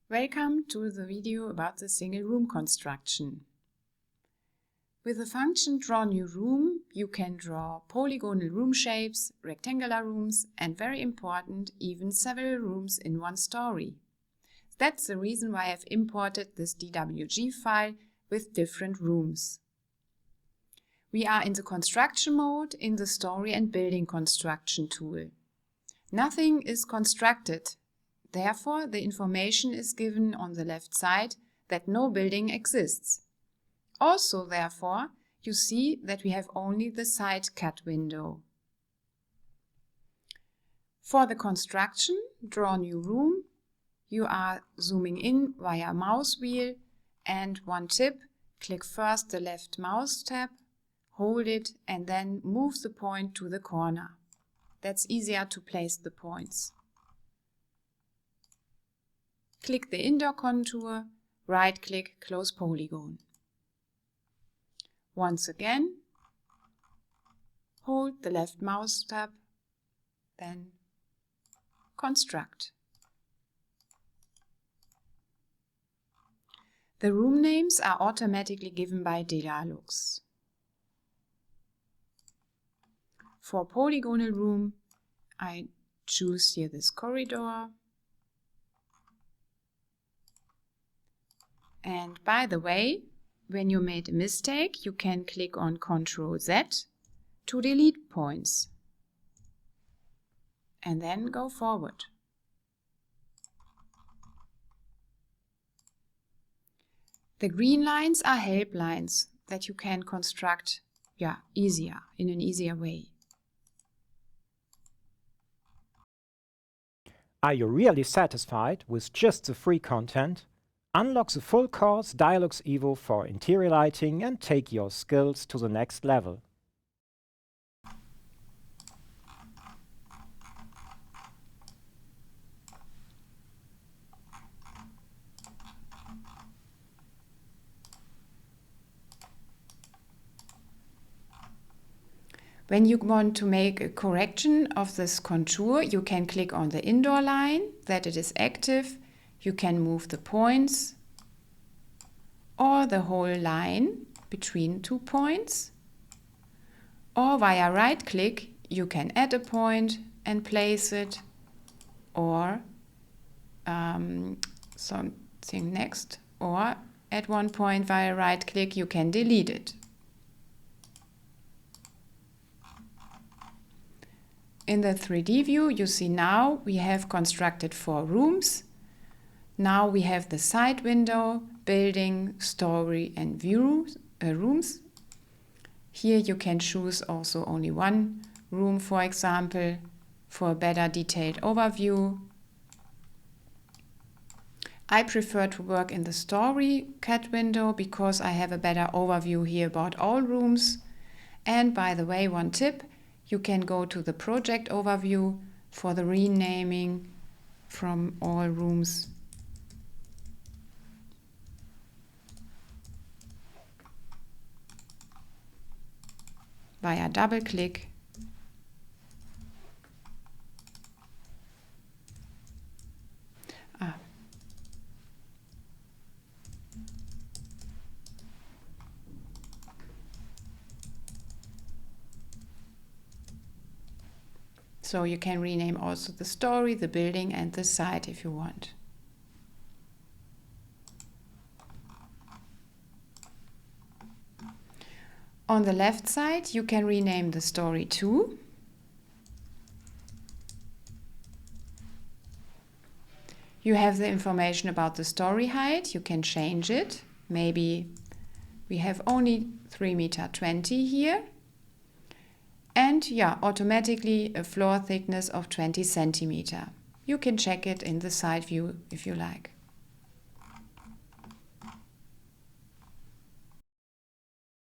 Welcome to the video about the single room construction. With the function Draw New Room, you can draw polygonal room shapes, rectangular rooms, and very important, even several rooms in one story. That's the reason why I've imported this DWG file with different rooms. We are in the construction mode in the story and building construction tool. Nothing is constructed. Therefore, the information is given on the left side that no building exists. Also, therefore, you see that we have only the side cut window. For the construction, Draw New Room, you are zooming in via mouse wheel, and one tip, click first the left mouse tab, hold it and then move the point to the corner. That's easier to place the points. Click the indoor contour, right-click, close polygon. Once again, hold the left mouse tab, then construct. The room names are automatically given by DIALux. For polygonal room, I choose here this corridor. And by the way, when you made a mistake, you can click on Ctrl Z to delete points. And then go forward. The green lines are help lines that you can construct in an easier way. Are you really satisfied with just the free content? Unlock the full course DIALux Evo for interior lighting and take your skills to the next level. When you want to make a correction of this contour, you can click on the indoor line, that it is active. You can move the points or the whole line between 2 points. Or via right click, you can add a point and place it, or something next, or at one point via right click you can delete it. In the 3D view, you see now we have constructed 4 rooms. Now we have the side window, building, story and view rooms. Here you can choose also only one room, for example, for a better detailed overview. I prefer to work in the story cut window because I have a better overview here about all rooms. And by the way, one tip, you can go to the project overview for the renaming from all rooms. Via double click. So you can rename also the story, the building and the site if you want. On the left side, you can rename the story too. You have the information about the story height. You can change it. Maybe we have only 3,20 meters here. And automatically a floor thickness of 20 centimeters. You can check it in the side view if you like.